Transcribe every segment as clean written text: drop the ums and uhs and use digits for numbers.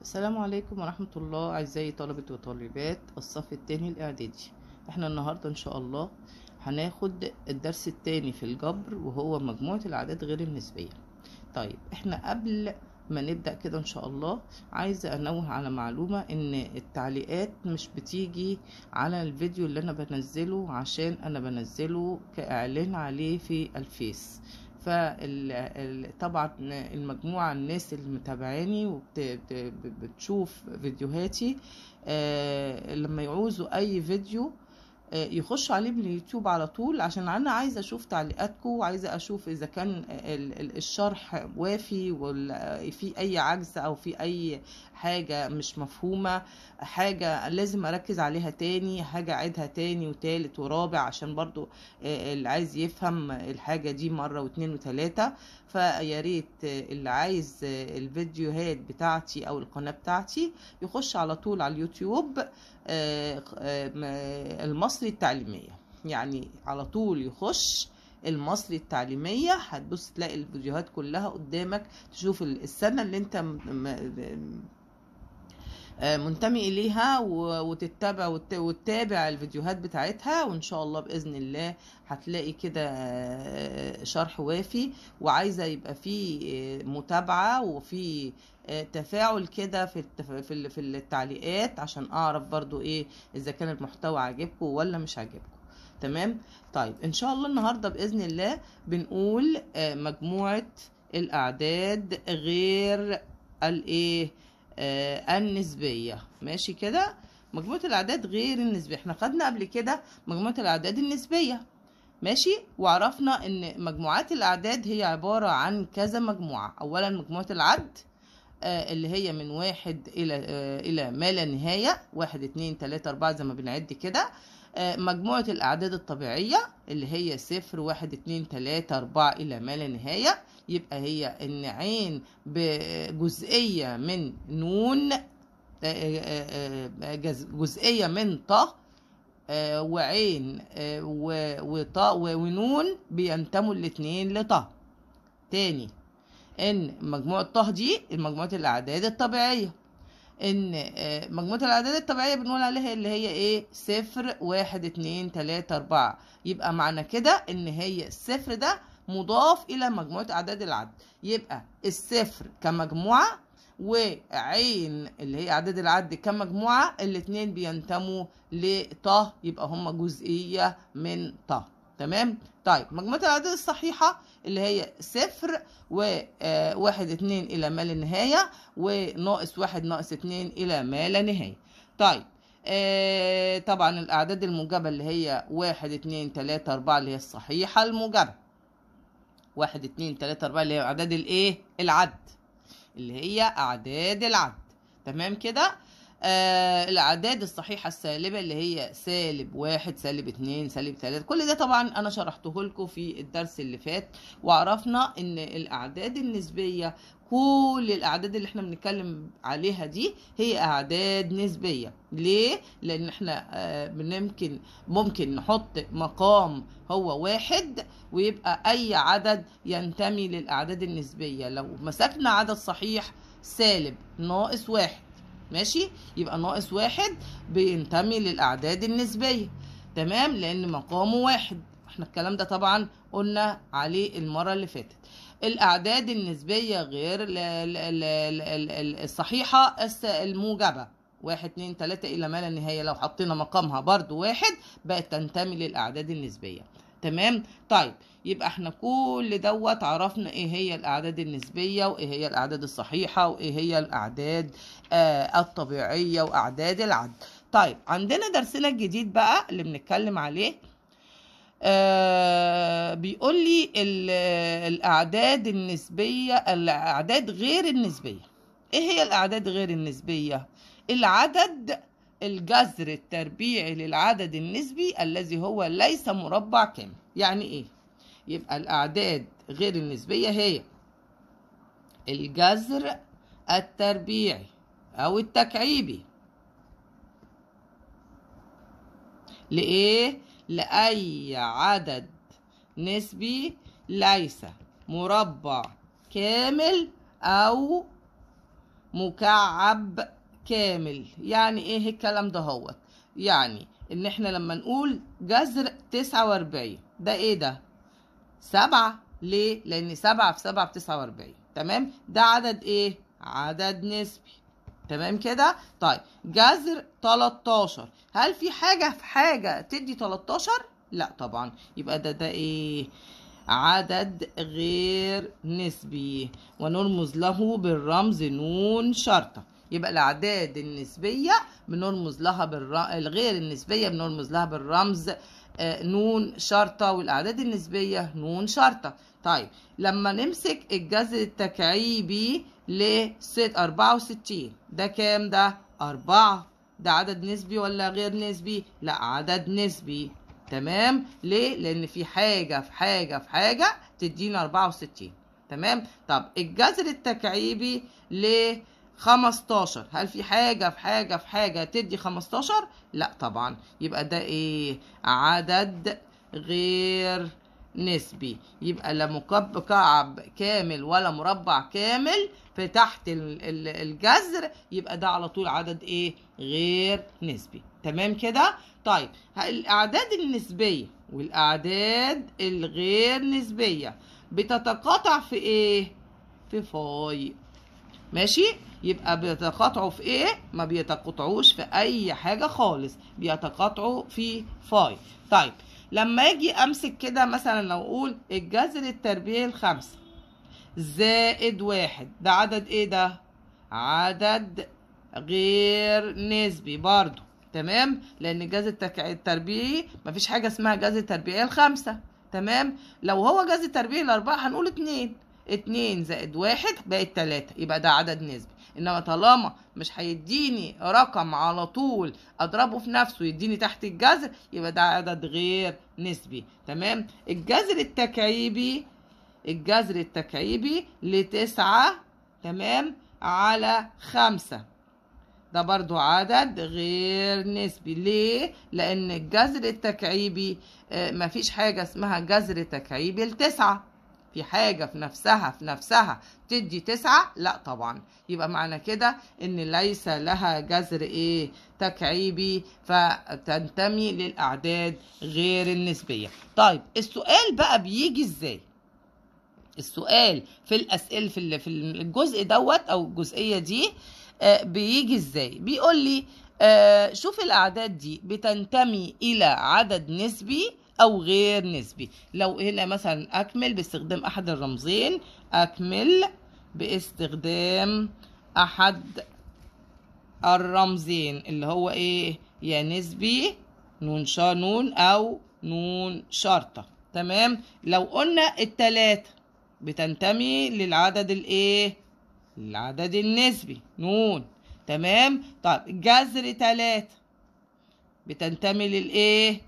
السلام عليكم ورحمة الله. أعزائي طلبة وطالبات الصف التاني الإعدادي، احنا النهاردة إن شاء الله هناخد الدرس التاني في الجبر وهو مجموعة الأعداد غير النسبية. طيب احنا قبل ما نبدأ كده إن شاء الله عايزة أنوه على معلومة، إن التعليقات مش بتيجي على الفيديو اللي أنا بنزله، عشان أنا بنزله كإعلان عليه في الفيس. طبعا المجموعة الناس اللي متابعاني وبتشوف فيديوهاتي، لما يعوزوا اي فيديو يخشوا عليه من اليوتيوب على طول، عشان انا عايزه اشوف تعليقاتكم وعايزه اشوف اذا كان الشرح وافي ولا في اي عجز او في اي حاجه مش مفهومه، حاجه لازم اركز عليها تاني، حاجه اعيدها تاني وتالت ورابع، عشان برضو اللي عايز يفهم الحاجه دي مره واتنين وتلاته. فيا ريت اللي عايز الفيديوهات بتاعتي او القناه بتاعتي يخش على طول على اليوتيوب المصري التعليمية، يعني على طول يخش المصري التعليمية، هتبص تلاقي الفيديوهات كلها قدامك، تشوف السنة اللي انت منتمي اليها وتتابع وتتابع الفيديوهات بتاعتها، وان شاء الله باذن الله هتلاقي كده شرح وافي. وعايزه يبقى فيه متابعه وفي تفاعل كده في التعليقات، عشان اعرف برضو ايه اذا كان المحتوى عاجبكم ولا مش عاجبكم. تمام. طيب ان شاء الله النهارده باذن الله بنقول مجموعه الاعداد غير الايه النسبية. ماشي كده، مجموعة الأعداد غير النسبية احنا خدنا قبل كده مجموعة الأعداد النسبية، ماشي، وعرفنا ان مجموعات الأعداد هي عبارة عن كذا مجموعة. أولا مجموعة العد اللي هي من واحد إلى ما لا نهاية، 1 2 3 4 زي ما بنعد كده. مجموعة الأعداد الطبيعية اللي هي 0 1 2 3 4 إلى ما لا نهاية، يبقى هي إن عين بجزئية من نون، جزئية من ط، وعين وط ونون بينتموا الاتنين لط. تاني، إن مجموعة ط دي مجموعة الأعداد الطبيعية، ان مجموعة الاعداد الطبيعية بنقول عليها اللي هي ايه 0 1 2 3 4. يبقى معنى كده ان هي الصفر ده مضاف الى مجموعة اعداد العد، يبقى الصفر كمجموعة وعين اللي هي اعداد العد كمجموعة، الاتنين بينتموا لط، يبقى هما جزئية من ط. تمام. طيب مجموعة الأعداد الصحيحة اللي هي 0 وواحد 2 إلى ما لا نهاية، وناقص 1 ناقص 2 إلى ما لا نهاية. طيب طبعا الأعداد الموجبة اللي هي 1 2 3 4 اللي هي الصحيحة الموجبة، 1 2 3 4 اللي هي أعداد الإيه العد، اللي هي أعداد العد. تمام كده. الأعداد الصحيحة السالبة اللي هي -1 -2 -3، كل ده طبعا أنا شرحته لكم في الدرس اللي فات، وعرفنا إن الأعداد النسبية كل الأعداد اللي احنا بنتكلم عليها دي هي أعداد نسبية. ليه؟ لأن احنا ممكن نحط مقام هو 1 ويبقى أي عدد ينتمي للأعداد النسبية. لو مسكنا عدد صحيح سالب ناقص 1، ماشي، يبقى ناقص 1 بينتمي للأعداد النسبية. تمام، لأن مقامه 1. احنا الكلام ده طبعا قلنا عليه المرة اللي فاتت. الأعداد النسبية غير الصحيحة الموجبة 1 2 3 إلى ما لا نهاية، لو حطينا مقامها برضو 1 بقت تنتمي للأعداد النسبية. تمام. طيب يبقى احنا كل دوت عرفنا ايه هي الاعداد النسبيه، وايه هي الاعداد الصحيحه، وايه هي الاعداد الطبيعيه، واعداد العد. طيب عندنا درسنا الجديد بقى اللي بنتكلم عليه، بيقول لي الاعداد النسبيه، الاعداد غير النسبيه. ايه هي الاعداد غير النسبيه؟ العدد الجذر التربيعي للعدد النسبي الذي هو ليس مربع كامل. يعني ايه؟ يبقى الأعداد غير النسبية هي الجذر التربيعي أو التكعيبي لإيه؟ لأي عدد نسبي ليس مربع كامل أو مكعب كامل. يعني ايه الكلام ده؟ هو يعني ان احنا لما نقول جذر 49 ده ايه ده؟ 7. ليه؟ لان 7 في 7 ب49. تمام؟ ده عدد ايه؟ عدد نسبي. تمام كده؟ طيب جذر 13، هل في حاجة تدي 13؟ لا طبعا. يبقى ده ايه؟ عدد غير نسبي، ونرمز له بالرمز نون شرطة. يبقى الأعداد النسبية بنرمز لها الغير النسبية بنرمز لها بالرمز نون شرطة، والأعداد النسبية نون شرطة. طيب لما نمسك الجذر التكعيبي ل 64 ده كام ده؟ 4. ده عدد نسبي ولا غير نسبي؟ لا عدد نسبي. تمام؟ ليه؟ لأن في حاجة في حاجة في حاجة تدينا 64. تمام؟ طب الجذر التكعيبي ل 15، هل في حاجة في حاجة في حاجة تدي 15؟ لا طبعا. يبقى ده ايه؟ عدد غير نسبي. يبقى لا مكعب كامل ولا مربع كامل في تحت الجذر، يبقى ده على طول عدد ايه؟ غير نسبي. تمام كده؟ طيب الأعداد النسبية والأعداد الغير نسبية بتتقاطع في ايه؟ في فاي. ماشي؟ يبقى بيتقاطعوا في ايه؟ ما بيتقاطعوش في اي حاجة خالص، بيتقاطعوا في فاي. طيب لما اجي امسك كده مثلا لو اقول الجذر التربيعي ل5 زائد 1، ده عدد ايه ده؟ عدد غير نسبي برضو. تمام؟ لان الجذر التربيعي مفيش حاجة اسمها جذر تربيعي ل5. تمام؟ لو هو جذر تربيعي ل4 هنقول 2. 2 زائد 1 بقت 3، يبقى ده عدد نسبي. انما طالما مش هيديني رقم على طول اضربه في نفسه يديني تحت الجذر، يبقى ده عدد غير نسبي. تمام؟ الجذر التكعيبي ل9 تمام على 5 ده برضو عدد غير نسبي. ليه؟ لان الجذر التكعيبي مفيش حاجة اسمها جذر تكعيبي ل9. في حاجة في نفسها تدي 9؟ لا طبعا. يبقى معنى كده ان ليس لها جذر ايه؟ تكعيبي، فتنتمي للأعداد غير النسبية. طيب السؤال بقى بيجي ازاي؟ السؤال في الأسئلة في الجزء دوت أو الجزئية دي بيجي ازاي؟ بيقول لي شوف الأعداد دي بتنتمي إلى عدد نسبي أو غير نسبي. لو هنا مثلا أكمل باستخدام أحد الرمزين، أكمل باستخدام أحد الرمزين اللي هو إيه؟ يا نسبي نون أو نون شرطة. تمام؟ لو قلنا التلاتة بتنتمي للعدد الايه؟ العدد النسبي نون. تمام؟ طيب جذر 3 بتنتمي للايه؟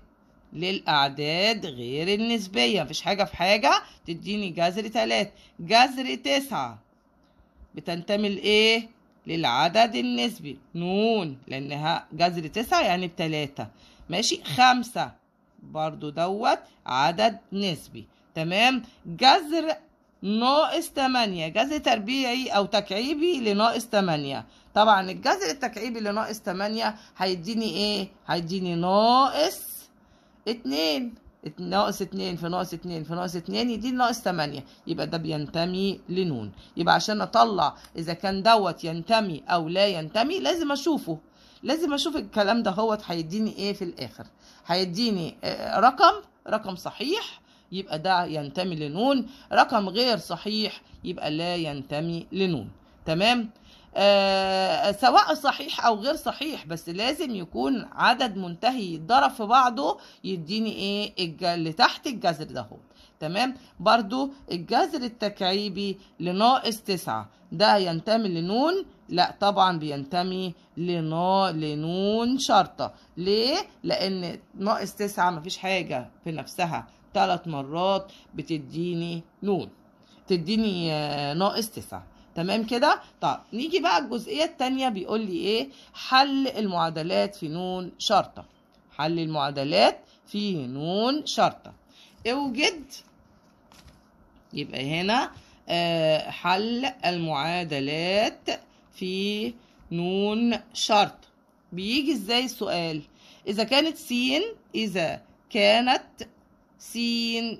للاعداد غير النسبيه، مفيش حاجه في حاجه تديني جذر 3. جذر 9 بتنتمي لايه؟ للعدد النسبي نون، لانها جذر 9 يعني ب3. ماشي؟ 5 برضو دوت عدد نسبي. تمام؟ جذر -8 جذر تربيعي او تكعيبي لناقص 8. طبعا الجذر التكعيبي لناقص 8 هيديني ايه؟ هيديني ناقص 2. ناقص 2 في ناقص 2 في ناقص 2 يديني ناقص 8. يبقى ده بينتمي لنون. يبقى عشان اطلع اذا كان دوت ينتمي او لا ينتمي لازم اشوفه. لازم اشوف الكلام ده هو هيديني ايه في الاخر. هيديني رقم صحيح يبقى ده ينتمي لنون، رقم غير صحيح يبقى لا ينتمي لنون. تمام؟ سواء صحيح او غير صحيح، بس لازم يكون عدد منتهي يتضرب في بعضه يديني ايه؟ اللي تحت الجذر ده هو. تمام؟ برضو الجذر التكعيبي لناقص 9 ده ينتمي لنون؟ لا طبعا بينتمي لنون شرطة. ليه؟ لان ناقص 9 مفيش حاجة في نفسها 3 مرات بتديني نون، تديني ناقص 9. تمام كده؟ طب نيجي بقى الجزئية التانية، بيقول لي ايه؟ حل المعادلات في نون شرطة. حل المعادلات في نون شرطة. اوجد، يبقى هنا حل المعادلات في نون شرط. بيجي ازاي السؤال؟ إذا كانت س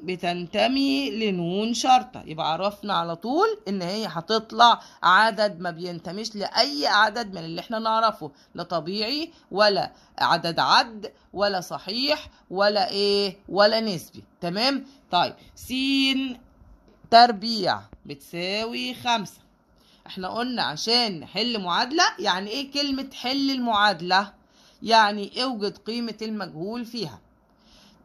بتنتمي لنون شرطة، يبقى عرفنا على طول إن هي هتطلع عدد ما بينتميش لأي عدد من اللي احنا نعرفه، لا طبيعي ولا عدد عد ولا صحيح ولا نسبي. تمام؟ طيب س تربيع بتساوي 5. احنا قلنا عشان نحل معادلة، يعني ايه كلمة حل المعادلة؟ يعني اوجد قيمة المجهول فيها.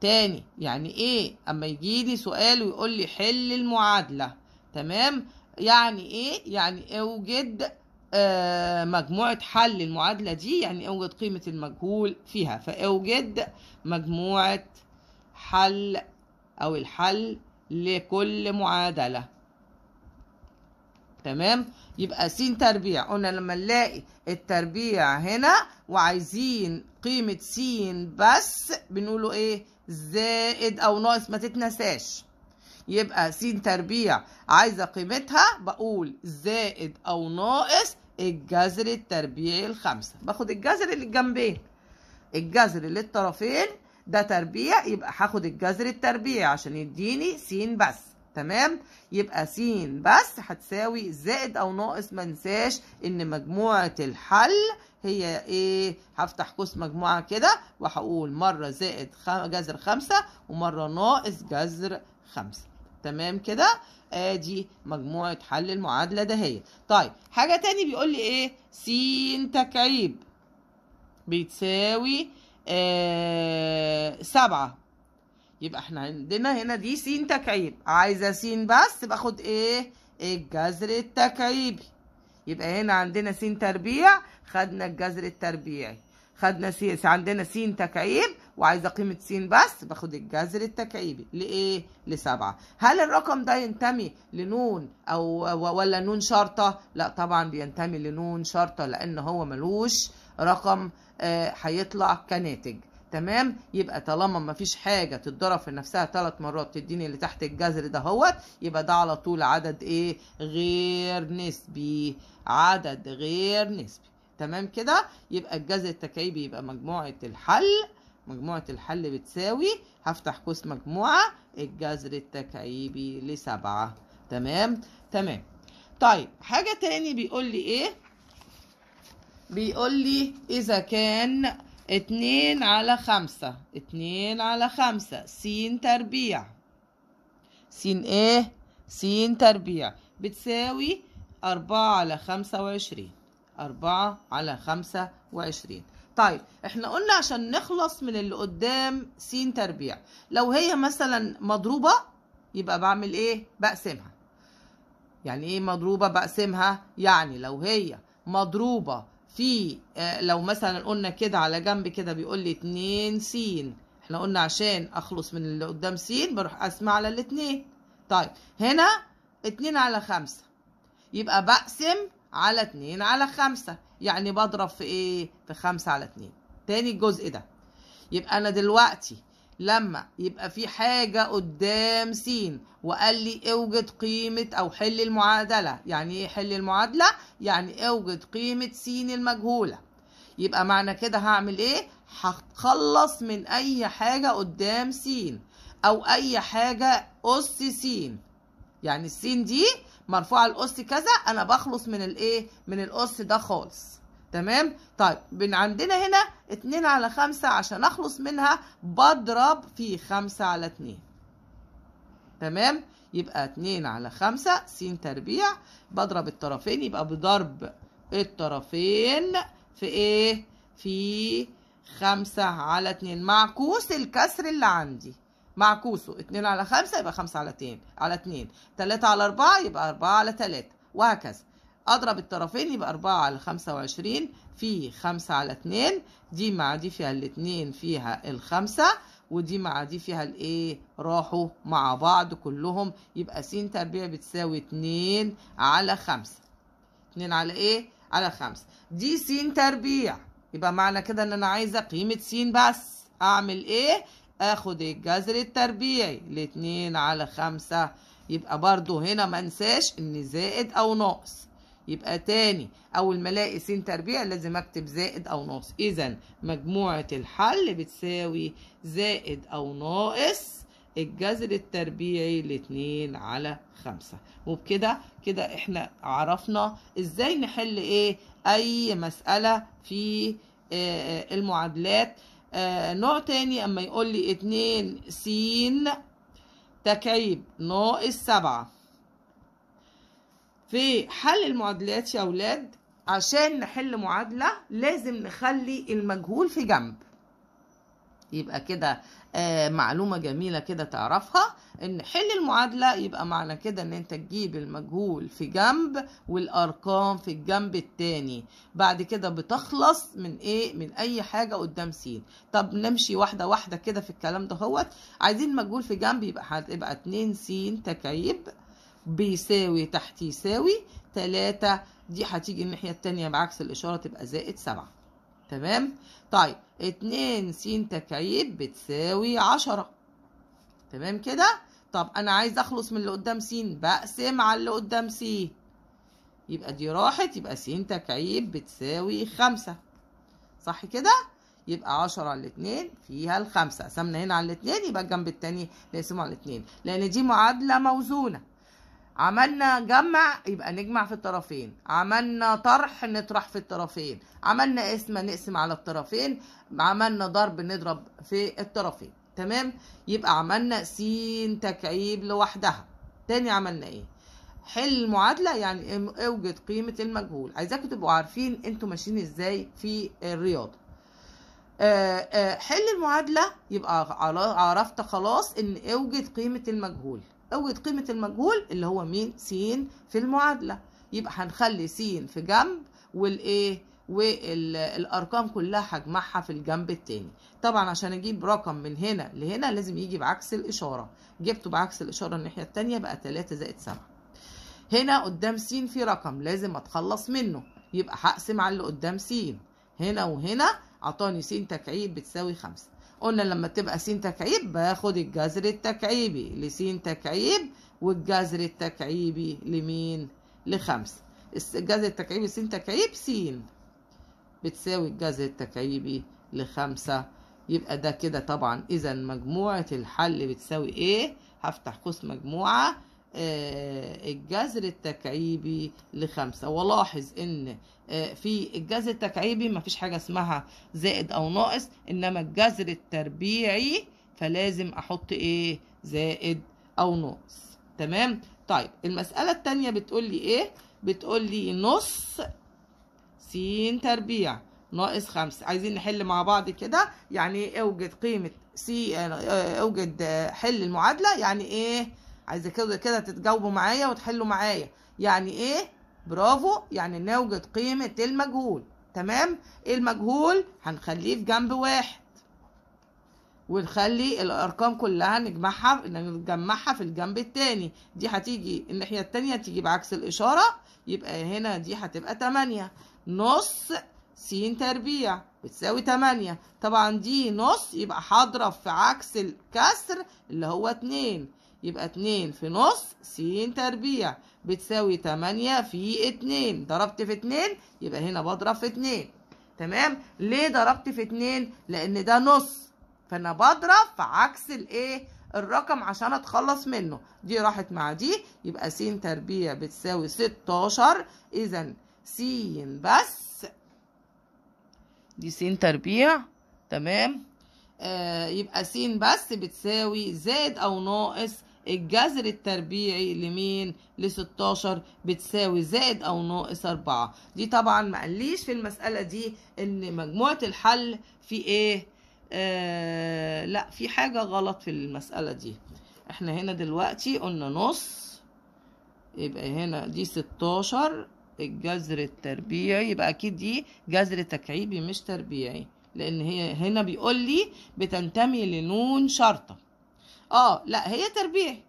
تاني، يعني ايه اما يجيلي سؤال ويقول لي حل المعادلة؟ تمام؟ يعني ايه؟ يعني اوجد مجموعة حل المعادلة دي، يعني اوجد قيمة المجهول فيها. فاوجد مجموعة حل او الحل لكل معادلة. تمام؟ يبقى س تربيع، قلنا لما نلاقي التربيع هنا وعايزين قيمة س بس بنقوله ايه؟ زائد او ناقص، ما تتنساش. يبقى س تربيع عايزة قيمتها، بقول زائد او ناقص الجذر التربيعي ال5. باخد الجذر اللي جنبين، الجذر اللي الطرفين ده تربيع، يبقى هاخد الجذر التربيعي عشان يديني س بس. تمام؟ يبقى س بس هتساوي زائد او ناقص، ما ننساش ان مجموعة الحل هي ايه؟ هفتح قوس مجموعة كده وهقول مرة زائد جذر 5 ومرة ناقص جذر 5. تمام كده؟ ادي مجموعة حل المعادلة ده هي. طيب حاجة تاني بيقول لي ايه؟ س تكعيب بتساوي 7. يبقى احنا عندنا هنا دي س تكعيب، عايزة س بس باخد ايه؟ الجذر التكعيبي. يبقى هنا عندنا س تربيع، خدنا الجذر التربيعي. خدنا عندنا س تكعيب وعايزة قيمة س بس، باخد الجذر التكعيبي لإيه؟ ل7. هل الرقم ده ينتمي لنون ولا نون شرطة؟ لا طبعا بينتمي لنون شرطة، لأن هو ملوش رقم هيطلع كناتج. تمام؟ يبقى طالما ما فيش حاجة تتضرب في نفسها 3 مرات تديني اللي تحت الجذر ده هوت، يبقى ده على طول عدد ايه؟ غير نسبي. عدد غير نسبي. تمام كده؟ يبقى الجذر التكعيبي يبقى مجموعة الحل بتساوي، هفتح قوس مجموعة، الجذر التكعيبي ل7. تمام؟ تمام. طيب حاجة تاني بيقول لي ايه؟ بيقول لي إذا كان 2/5 س تربيع، س ايه؟ س تربيع بتساوي 4/25. 4/25. طيب احنا قلنا عشان نخلص من اللي قدام س تربيع، لو هي مثلا مضروبة يبقى بعمل ايه؟ بقسمها. يعني ايه مضروبة؟ بقسمها. يعني لو هي مضروبة في لو مثلا قلنا كده على جنب كده بيقول لي 2 س، احنا قلنا عشان اخلص من اللي قدام س بروح اقسم على الاتنين. طيب هنا 2/5 يبقى بقسم على 2/5، يعني بضرب في ايه؟ في 5/2. تاني الجزء ده. يبقى انا دلوقتي لما يبقى في حاجة قدام س وقال لي اوجد قيمة او حل المعادلة، يعني ايه حل المعادلة؟ يعني اوجد قيمة س المجهولة. يبقى معنى كده هعمل ايه؟ هتخلص من اي حاجة قدام س او اي حاجة اس س. يعني السين دي مرفوعة الاس كذا، انا بخلص من الايه؟ من الاس ده خالص. تمام؟ طيب عندنا هنا 2/5 عشان اخلص منها بضرب في 5/2. تمام؟ يبقى 2/5 س تربيع بضرب الطرفين، يبقى بضرب الطرفين في ايه؟ في 5/2 معكوس الكسر اللي عندي. معكوسه 2/5 يبقى 5/2 على 2، 3/4 يبقى 4/3 وهكذا. اضرب الطرفين يبقى 4/25 في 5/2. دي مع دي فيها الاتنين فيها ال5، ودي مع دي فيها الايه؟ راحوا مع بعض كلهم، يبقى س تربيع بتساوي 2/5. 2 على ايه؟ على 5. دي س تربيع، يبقى معنى كده ان انا عايزه قيمه س بس. اعمل ايه؟ اخد الجذر التربيعي ل2/5. يبقى برضو هنا ما انساش ان زائد او ناقص، يبقى تاني أول ما ألاقي س تربيع لازم أكتب زائد أو ناقص. إذا مجموعة الحل بتساوي زائد أو ناقص الجذر التربيعي ل2 على 5. وبكده احنا عرفنا ازاي نحل اي مسألة في المعادلات. نوع تاني اما يقول لي 2 س تكعيب ناقص 7. في حل المعادلات يا اولاد عشان نحل معادلة لازم نخلي المجهول في جنب. يبقى كده معلومة جميلة كده تعرفها، ان حل المعادلة يبقى معنى كده ان انت تجيب المجهول في جنب والارقام في الجنب التاني. بعد كده بتخلص من من اي حاجة قدام س. طب نمشي واحدة واحدة كده في الكلام ده. هوت عايزين مجهول في جنب، يبقى هتبقى 2 س تكعيب بيساوي تحت يساوي 3. دي هتيجي الناحية التانية بعكس الاشارة تبقى زائد 7. تمام. طيب 2 س تكعيب بتساوي 10. تمام كده. طب انا عايز اخلص من اللي قدام س، بقسم على اللي قدام س، يبقى دي راحت، يبقى س تكعيب بتساوي 5. صح كده؟ يبقى 10 على 2 فيها ال5. قسمنا هنا على 2 يبقى الجنب التاني نقسمه على 2، لان دي معادلة موزونة. عملنا جمع يبقى نجمع في الطرفين، عملنا طرح نطرح في الطرفين، عملنا قسمة نقسم على الطرفين، عملنا ضرب نضرب في الطرفين. تمام. يبقى عملنا س تكعيب لوحدها. تاني عملنا حل المعادلة يعني اوجد قيمة المجهول. عايزاكم تبقوا عارفين انتوا ماشيين ازاي في الرياضة. حل المعادلة يبقى عرفت خلاص ان اوجد قيمة المجهول. اوجد قيمة المجهول اللي هو مين؟ س في المعادلة. يبقى هنخلي س في جنب والارقام كلها هجمعها في الجنب التاني. طبعا عشان اجيب رقم من هنا لهنا لازم يجي بعكس الاشارة. جبته بعكس الاشارة الناحية التانية بقى 3 زائد 7. هنا قدام س في رقم لازم اتخلص منه، يبقى هقسم على اللي قدام س. هنا وهنا عطاني س تكعيب بتساوي 5. قلنا لما تبقى س تكعيب باخد الجذر التكعيبي لس تكعيب والجذر التكعيبي لمين؟ ل5. الجذر التكعيبي س تكعيب س بتساوي الجذر التكعيبي ل5. يبقى ده كده طبعا اذا مجموعة الحل بتساوي هفتح قوس مجموعة الجذر التكعيبي ل5. ولاحظ ان في الجذر التكعيبي مفيش حاجة اسمها زائد او ناقص، انما الجذر التربيعي فلازم احط زائد او ناقص. تمام. طيب المسألة التانية بتقول لي بتقول لي نص س تربيع ناقص 5. عايزين نحل مع بعض كده. يعني اوجد قيمة اوجد حل المعادلة. يعني عايزة كده تتجاوبوا معايا وتحلوا معايا. يعني برافو. يعني نوجد قيمة المجهول. تمام. المجهول هنخليه في جنب واحد، ونخلي الارقام كلها نجمعها في الجنب التاني. دي هتيجي الناحية التانية تيجي بعكس الاشارة، يبقى هنا دي هتبقى 8. نص س تربيع بتساوي 8. طبعا دي نص يبقى هضرب في عكس الكسر اللي هو 2، يبقى 2 في نص س تربيع بتساوي 8 في 2. ضربت في 2 يبقى هنا بضرب في 2. تمام. ليه ضربت في 2؟ لان ده نص، فانا بضرب في عكس الرقم عشان اتخلص منه. دي راحت مع دي، يبقى س تربيع بتساوي 16. اذا س بس دي س تربيع. تمام. يبقى س بس بتساوي زائد او ناقص الجذر التربيعي لمين؟ ل16 بتساوي زائد او ناقص 4. دي طبعا ما قاليش في المسألة دي ان مجموعة الحل في لا، في حاجة غلط في المسألة دي. احنا هنا دلوقتي قلنا نص، يبقى هنا دي 16 الجذر التربيعي، يبقى اكيد دي جذر تكعيبي مش تربيعي، لان هي هنا بيقول لي بتنتمي لنون شرطة. لا هي تربيعي.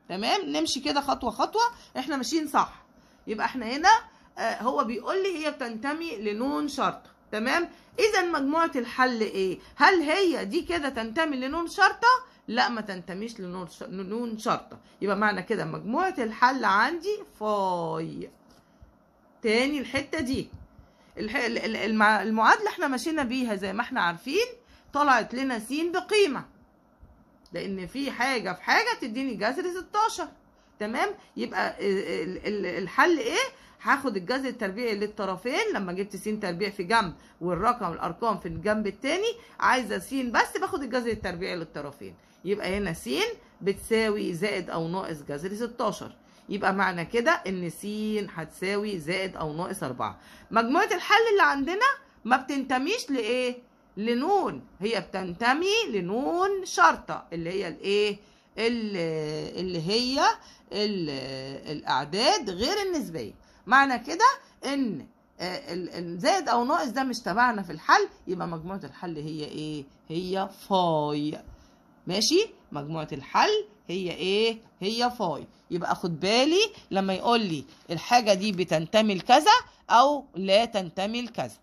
تمام. نمشي كده خطوة خطوة، احنا ماشيين صح. يبقى احنا هنا هو بيقول لي هي بتنتمي لنون شرطة. تمام. اذا مجموعة الحل هل هي دي كده تنتمي لنون شرطة؟ لا، ما تنتميش لنون شرطة. يبقى معنى كده مجموعة الحل عندي فاي. تاني الحتة دي المعادلة احنا مشينا بيها زي ما احنا عارفين، طلعت لنا س بقيمة، لأن في حاجة في حاجة تديني جذر 16. تمام؟ يبقى الحل ايه؟ هاخد الجذر التربيعي للطرفين لما جبت س تربيع في جنب الارقام في الجنب التاني، عايزه س بس باخد الجذر التربيعي للطرفين. يبقى هنا س بتساوي زائد او ناقص جذر 16. يبقى معنى كده ان س هتساوي زائد او ناقص 4. مجموعه الحل اللي عندنا ما بتنتميش لايه؟ لنون، هي بتنتمي لنون شرطه اللي هي الايه؟ اللي هي الاعداد غير النسبيه. معنى كده ان الزائد او ناقص ده مش تبعنا في الحل، يبقى مجموعه الحل هي ايه؟ هي فاي. ماشي؟ مجموعه الحل هي ايه؟ هي فاي. يبقى خد بالي لما يقول لي الحاجه دي بتنتمي لكذا او لا تنتمي لكذا.